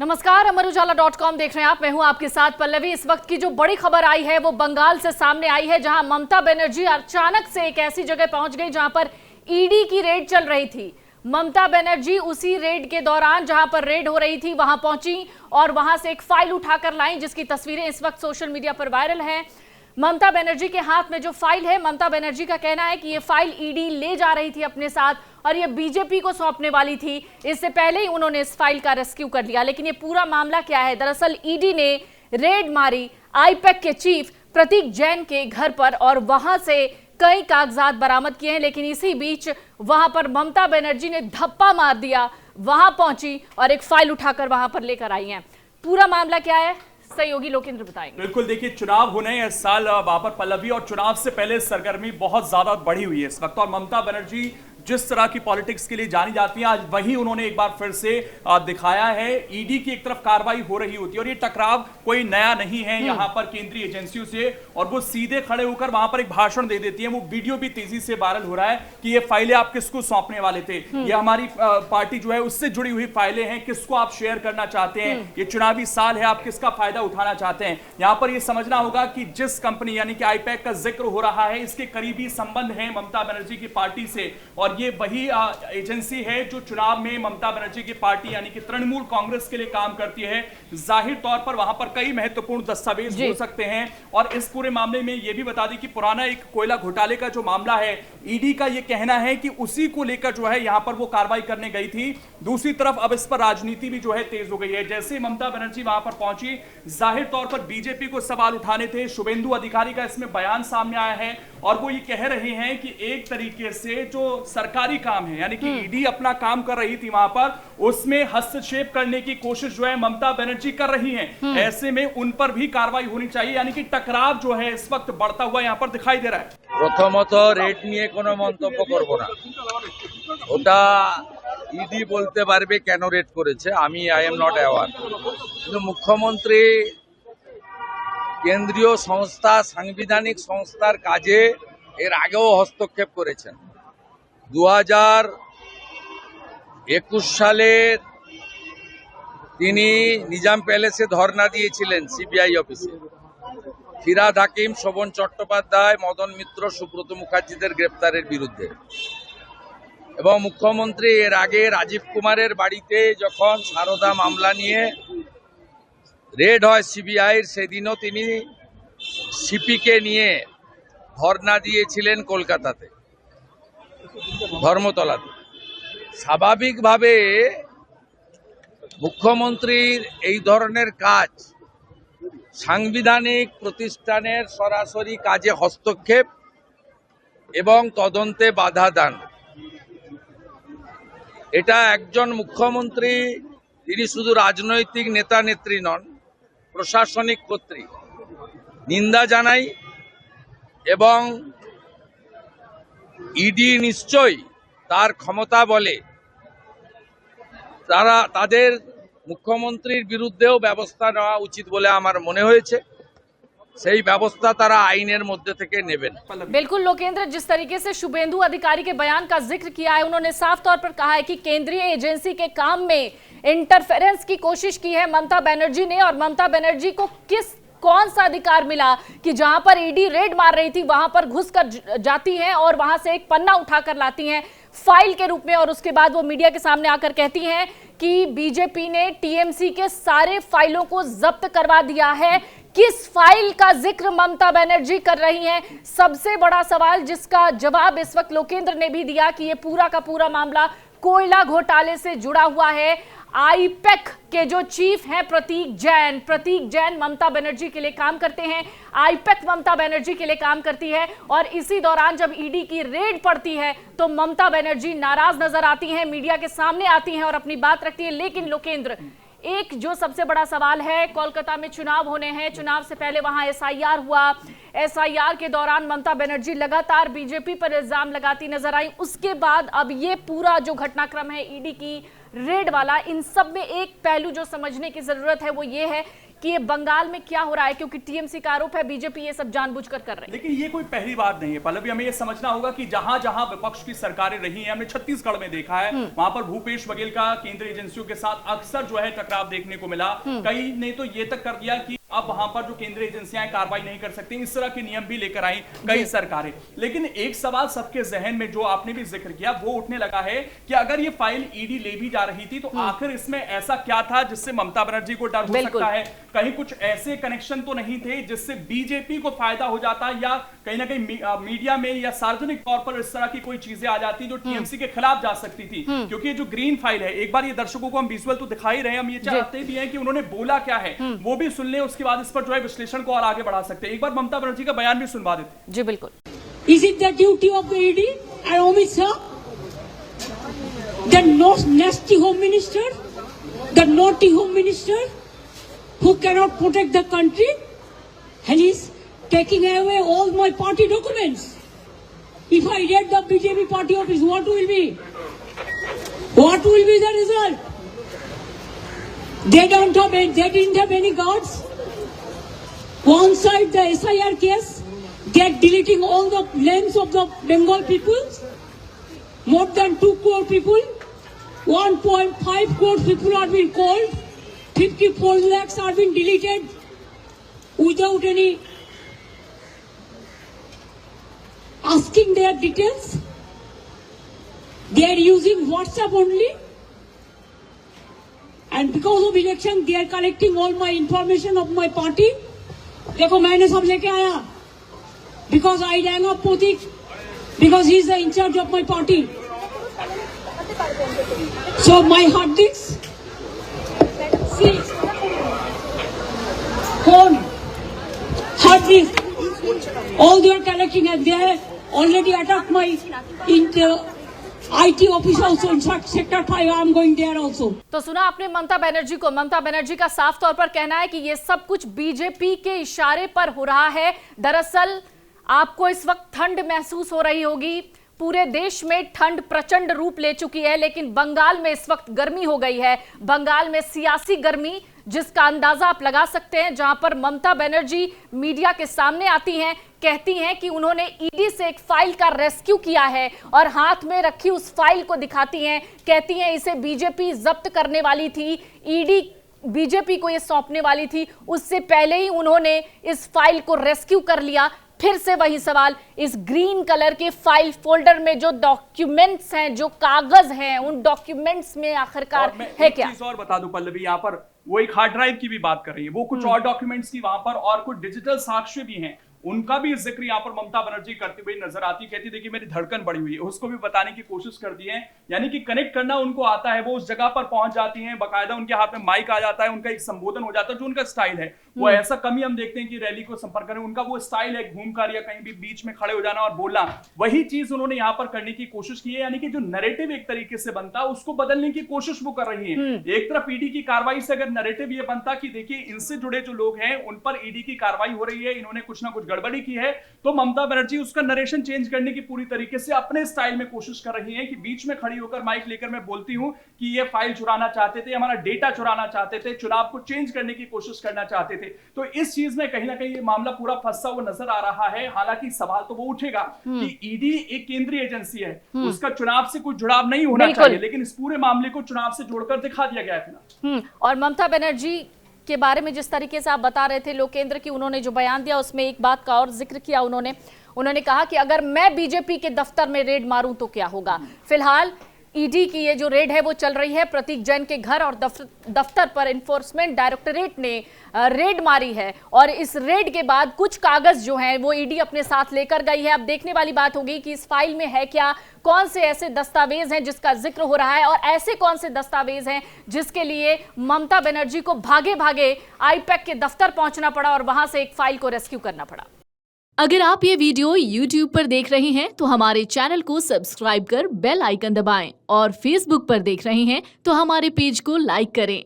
नमस्कार, अमर उजाला.com देख रहे हैं आप। मैं हूं आपके साथ पल्लवी। इस वक्त की जो बड़ी खबर आई है वो बंगाल से सामने आई है, जहां ममता बनर्जी अचानक से एक ऐसी जगह पहुंच गई जहां पर ईडी की रेड चल रही थी। ममता बनर्जी उसी रेड के दौरान जहां पर रेड हो रही थी वहां पहुंची और वहां से एक फाइल उठाकर लाई, जिसकी तस्वीरें इस वक्त सोशल मीडिया पर वायरल हैं। ममता बनर्जी के हाथ में जो फाइल है, ममता बनर्जी का कहना है कि ये फाइल ईडी ले जा रही थी अपने साथ और ये बीजेपी को सौंपने वाली थी। इससे पहले ही उन्होंने इस फाइल का रेस्क्यू कर लिया। लेकिन ये पूरा मामला क्या है? दरअसल ईडी ने रेड मारी आईपैक के चीफ प्रतीक जैन के घर पर और वहां से कई कागजात बरामद किए हैं। लेकिन इसी बीच वहां पर ममता बनर्जी ने धप्पा मार दिया, वहां पहुंची और एक फाइल उठाकर वहां पर लेकर आई हैं। पूरा मामला क्या है, सहयोगी लोकेंद्र बताएंगे। बिल्कुल, देखिए चुनाव होने हैं इस साल वहां पर पल्लवी, और चुनाव से पहले सरगर्मी बहुत ज्यादा बढ़ी हुई है इस वक्त। और ममता बनर्जी जिस तरह की पॉलिटिक्स के लिए जानी जाती हैं, आज वही उन्होंने एक बार फिर से दिखाया है। ईडी की एक तरफ कार्रवाई हो रही होती है और ये टकराव कोई नया नहीं है यहाँ पर केंद्रीय एजेंसियों से, और वो सीधे खड़े होकर वहां पर एक भाषण दे देती है। वो वीडियो भी तेजी से वायरल हो रहा है कि ये फाइलें आप किसको सौंपने वाले थे, ये हमारी पार्टी जो है उससे जुड़ी हुई फाइलें हैं, किसको आप शेयर करना चाहते हैं, ये चुनावी साल है, आप किसका फायदा उठाना चाहते हैं। यहां पर ये समझना होगा कि जिस कंपनी यानी कि आईपैक का जिक्र हो रहा है, इसके करीबी संबंध है ममता बनर्जी की पार्टी से, और ये वही एजेंसी है जो चुनाव में ममता बनर्जी की पार्टी यानी कि तृणमूल कांग्रेस के लिए काम करती है। जाहिर तौर पर वहां पर कई महत्वपूर्ण दस्तावेज हो सकते हैं। और इस पूरे मामले में यह भी बता दें कि पुराना एक कोयला घोटाले का जो मामला है, ईडी का यह कहना है कि उसी को लेकर जो है यहां पर वो कार्रवाई करने गई थी। दूसरी तरफ अब इस पर राजनीति भी जो है तेज हो गई है। जैसे ममता बनर्जी वहां पर पहुंची, जाहिर तौर पर बीजेपी को सवाल उठाने थे। शुभेंदु अधिकारी का इसमें बयान सामने आया है और वो ये कह रहे हैं कि एक तरीके से जो सरकारी काम है यानी कि ईडी अपना काम कर रही थी वहां पर, उसमें हस्तक्षेप करने की कोशिश जो है ममता बनर्जी कर रही हैं। ऐसे में उन पर भी कार्रवाई होनी चाहिए, यानी कि टकराव जो है इस वक्त बढ़ता हुआ यहां पर दिखाई दे रहा है। প্রথমত রেট নিয়ে কোনো মন্তব্য করব না, ওটা ইডি বলতে পারবে কেন রেট করেছে, আমি আই এম নট অ্যাওয়ার। কিন্তু মুখ্যমন্ত্রী কেন্দ্রীয় সংস্থা, সাংবিধানিক সংস্থার কাজে এর আগেও হস্তক্ষেপ করেছেন। 2021 সালে তিনি নিজাম প্যালেসে ধর্ণা দিয়েছিলেন সিবিআই অফিসে। ফিরহাদ হাকিম, শোভন চট্টোপাধ্যায়, মদন মিত্র, সুব্রত মুখার্জিদের গ্রেপ্তারের বিরুদ্ধে। এবং মুখ্যমন্ত্রী এর আগে রাজীব কুমারের বাড়িতে যখন সারদা মামলা নিয়ে রেড হয় সিবিআইর, সেদিনও তিনি সিপিকে নিয়ে ধর্ণা দিয়েছিলেন কলকাতাতে, ধর্মতলাতে। স্বাভাবিকভাবে মুখ্যমন্ত্রীর এই ধরনের কাজ সাংবিধানিক প্রতিষ্ঠানের সরাসরি কাজে হস্তক্ষেপ এবং তদন্তে বাধা দান। এটা একজন মুখ্যমন্ত্রী, তিনি শুধু রাজনৈতিক নেতা নেত্রী নন, প্রশাসনিক কর্তৃক নিন্দা জানাই। এবং ইডি নিশ্চয়ই তার ক্ষমতা বলে তাদের মুখ্যমন্ত্রীর বিরুদ্ধেও ব্যবস্থা নেওয়া উচিত বলে আমার মনে হয়েছে। সেই ব্যবস্থা তারা আইনের মধ্যে থেকে নেবেন। बिल्कुल लोकेंद्र, जिस तरीके से शुभेंदु अधिकारी के बयान का जिक्र किया है, उन्होंने साफ तौर पर कहा है कि केंद्रीय एजेंसी के काम में इंटरफेरेंस की कोशिश की है ममता बनर्जी ने। और ममता बनर्जी को कौन सा अधिकार मिला कि जहां पर ईडी रेड मार रही थी वहां पर घुसकर जाती हैं और वहां से एक पन्ना उठाकर लाती हैं फाइल के रूप में, और उसके बाद वो मीडिया के सामने आकर कहती हैं कि बीजेपी ने टीएमसी के सारे फाइलों को जब्त करवा दिया है। किस फाइल का जिक्र ममता बनर्जी कर रही हैं? सबसे बड़ा सवाल, जिसका जवाब इस वक्त लोकेंद्र ने भी दिया कि ये पूरा का पूरा मामला कोयला घोटाले से जुड़ा हुआ है। आईपैक के जो चीफ हैं प्रतीक जैन ममता बनर्जी के लिए काम करते हैं। आईपैक ममता बनर्जी के लिए काम करती है और इसी दौरान जब ईडी की रेड पड़ती है तो ममता बनर्जी नाराज नजर आती हैं, मीडिया के सामने आती हैं और अपनी बात रखती है। लेकिन लोकेंद्र, एक जो सबसे बड़ा सवाल है, कोलकाता में चुनाव होने हैं, चुनाव से पहले वहां एसआईआर हुआ, एसआईआर के दौरान ममता बनर्जी लगातार बीजेपी पर इल्जाम लगाती नजर आई। उसके बाद अब ये पूरा जो घटनाक्रम है ईडी की रेड वाला, इन सब में एक पहलू जो समझने की जरूरत है वो ये है कि ये बंगाल में क्या हो रहा है, क्योंकि टीएमसी का आरोप है बीजेपी ये सब जानबूझकर कर रही है। लेकिन ये कोई पहली बात नहीं है पल्लवी, हमें ये समझना होगा कि जहां जहां विपक्ष की सरकारें रही हैं, हमने छत्तीसगढ़ में देखा है, वहां पर भूपेश बघेल का केंद्रीय एजेंसियों के साथ अक्सर जो है टकराव देखने को मिला। कई ने तो ये तक कर दिया कि अब वहां पर जो केंद्रीय एजेंसियां कार्रवाई नहीं कर सकती, इस तरह के नियम भी लेकर आई कई सरकारें। लेकिन एक सवाल सबके जहन में जो आपने भी जिक्र किया वो उठने लगा है कि अगर ये फाइल ईडी ले भी जा रही थी तो आखिर इसमें ऐसा क्या था जिससे ममता बनर्जी को डर हो सकता है? कहीं कुछ ऐसे कनेक्शन तो नहीं थे जिससे बीजेपी को फायदा हो जाता, या कहीं ना कहीं मीडिया में या सार्वजनिक तौर पर इस तरह की कोई चीजें आ जाती जो टीएमसी के खिलाफ जा सकती थी? क्योंकि ये जो ग्रीन फाइल है, एक बार ये दर्शकों को हम विजुअल तो दिखा ही रहे हैं, हम ये चाहते भी हैं कि उन्होंने बोला क्या है वो भी सुन ले, उसके बाद इस पर जो है विश्लेषण को और आगे बढ़ा सकते हैं। एक बार ममता बनर्जी का बयान भी सुनवा देते। जी बिल्कुल। Is it the duty of the ED and Amit Shah, the nasty home minister, the naughty home minister, who cannot protect the country, and is taking away all my party documents? If I raid the BJP party office, what will be? What will be the result? They didn't have any guards. One side the SIR case, they are deleting all the names of the Bengal people. More than 2 crore people, 1.5 crore people are being called, 54 lakhs are being deleted without any asking their details. They are using WhatsApp only, and because of election they are collecting all my information of my party. देखो मैंने सब लेके आया, because I rang up Potik, because he is the in charge of my party. So my hard disks, see, phone, hard disk, all they are collecting, and they have already attacked my IT office also. In fact, sector 5 I am going there also. तो सुना आपने ममता बनर्जी को। ममता बनर्जी का साफ तौर पर कहना है कि ये सब कुछ बीजेपी के इशारे पर हो रहा है। दरअसल आपको इस वक्त ठंड महसूस हो रही होगी, पूरे देश में ठंड प्रचंड रूप ले चुकी है, लेकिन बंगाल में इस वक्त गर्मी हो गई है। बंगाल में सियासी गर्मी, जिसका अंदाजा आप लगा सकते हैं, जहां पर ममता बनर्जी मीडिया के सामने आती हैं, कहती हैं कि उन्होंने ईडी से एक फाइल का रेस्क्यू किया है और हाथ में रखी उस फाइल को दिखाती हैं, कहती हैं इसे बीजेपी जब्त करने वाली थी, ईडी बीजेपी को ये सौंपने वाली थी, उससे पहले ही उन्होंने इस फाइल को रेस्क्यू कर लिया। फिर से वही सवाल, इस ग्रीन कलर के फाइल फोल्डर में जो डॉक्यूमेंट्स हैं, जो कागज हैं, उन डॉक्यूमेंट्स में आखिरकार है क्या? चीज और बता दूं पल्लवी, यहाँ पर वो एक हार्ड ड्राइव की भी बात कर रही है, वो कुछ और डॉक्यूमेंट्स की वहां पर और कुछ डिजिटल साक्ष्य भी हैं, उनका भी जिक्र यहाँ पर ममता बनर्जी करती हुई नजर आती, कहती देखिए मेरी धड़कन बढ़ी हुई है, उसको भी बताने की कोशिश करती है। यानी कि कनेक्ट करना उनको आता है, वो उस जगह पर पहुंच जाती हैं, बाकायदा उनके हाथ में माइक आ जाता है, उनका एक संबोधन हो जाता है, जो उनका स्टाइल है। वो ऐसा कम ही हम देखते हैं कि रैली को संपर्क करें, उनका वो स्टाइल है घूमकर या कहीं भी बीच में खड़े हो जाना और बोलना, वही चीज उन्होंने यहाँ पर करने की कोशिश की है। यानी कि जो नैरेटिव एक तरीके से बनता उसको बदलने की कोशिश वो कर रही है। एक तरफ ईडी की कार्रवाई से अगर नैरेटिव ये बनता कि देखिए इनसे जुड़े जो लोग हैं उन पर ईडी की कार्रवाई हो रही है, इन्होंने कुछ ना कुछ गड़बड़ी की है, तो ममता बनर्जी उसका नरेशन चेंज करने की पूरी तरीके से अपने स्टाइल में कोशिश कर रही हैं कि बीच में खड़ी होकर माइक लेकर मैं बोलती हूं कि ये फाइल चुराना चाहते थे, हमारा डेटा चुराना चाहते थे, चुनाव को चेंज करने की कोशिश करना चाहते थे। तो इस चीज में कहीं ना कहीं ये मामला पूरा फंसा हुआ नजर आ रहा है। हालांकि सवाल तो वो उठेगा कि ईडी एक केंद्रीय एजेंसी है, उसका चुनाव से कोई जुड़ाव नहीं होना चाहिए, लेकिन इस पूरे मामले को चुनाव से जोड़कर दिखा दिया गया है। और ममता बनर्जी के बारे में जिस तरीके से आप बता रहे थे लोकेंद्र की, उन्होंने जो बयान दिया उसमें एक बात का और जिक्र किया। उन्होंने कहा कि अगर मैं बीजेपी के दफ्तर में रेड मारूं तो क्या होगा। फिलहाल ईडी की ये जो रेड है वो चल रही है। प्रतीक जैन के घर और दफ्तर पर एनफोर्समेंट डायरेक्टरेट ने रेड मारी है और इस रेड के बाद कुछ कागज जो हैं वो ईडी अपने साथ लेकर गई है। अब देखने वाली बात होगी कि इस फाइल में है क्या, कौन से ऐसे दस्तावेज हैं जिसका जिक्र हो रहा है और ऐसे कौन से दस्तावेज हैं जिसके लिए ममता बनर्जी को भागे भागे आईपैक के दफ्तर पहुंचना पड़ा और वहां से एक फाइल को रेस्क्यू करना पड़ा। अगर आप ये वीडियो YouTube पर देख रहे हैं तो हमारे चैनल को सब्सक्राइब कर बेल आइकन दबाएं और Facebook पर देख रहे हैं तो हमारे पेज को लाइक करें।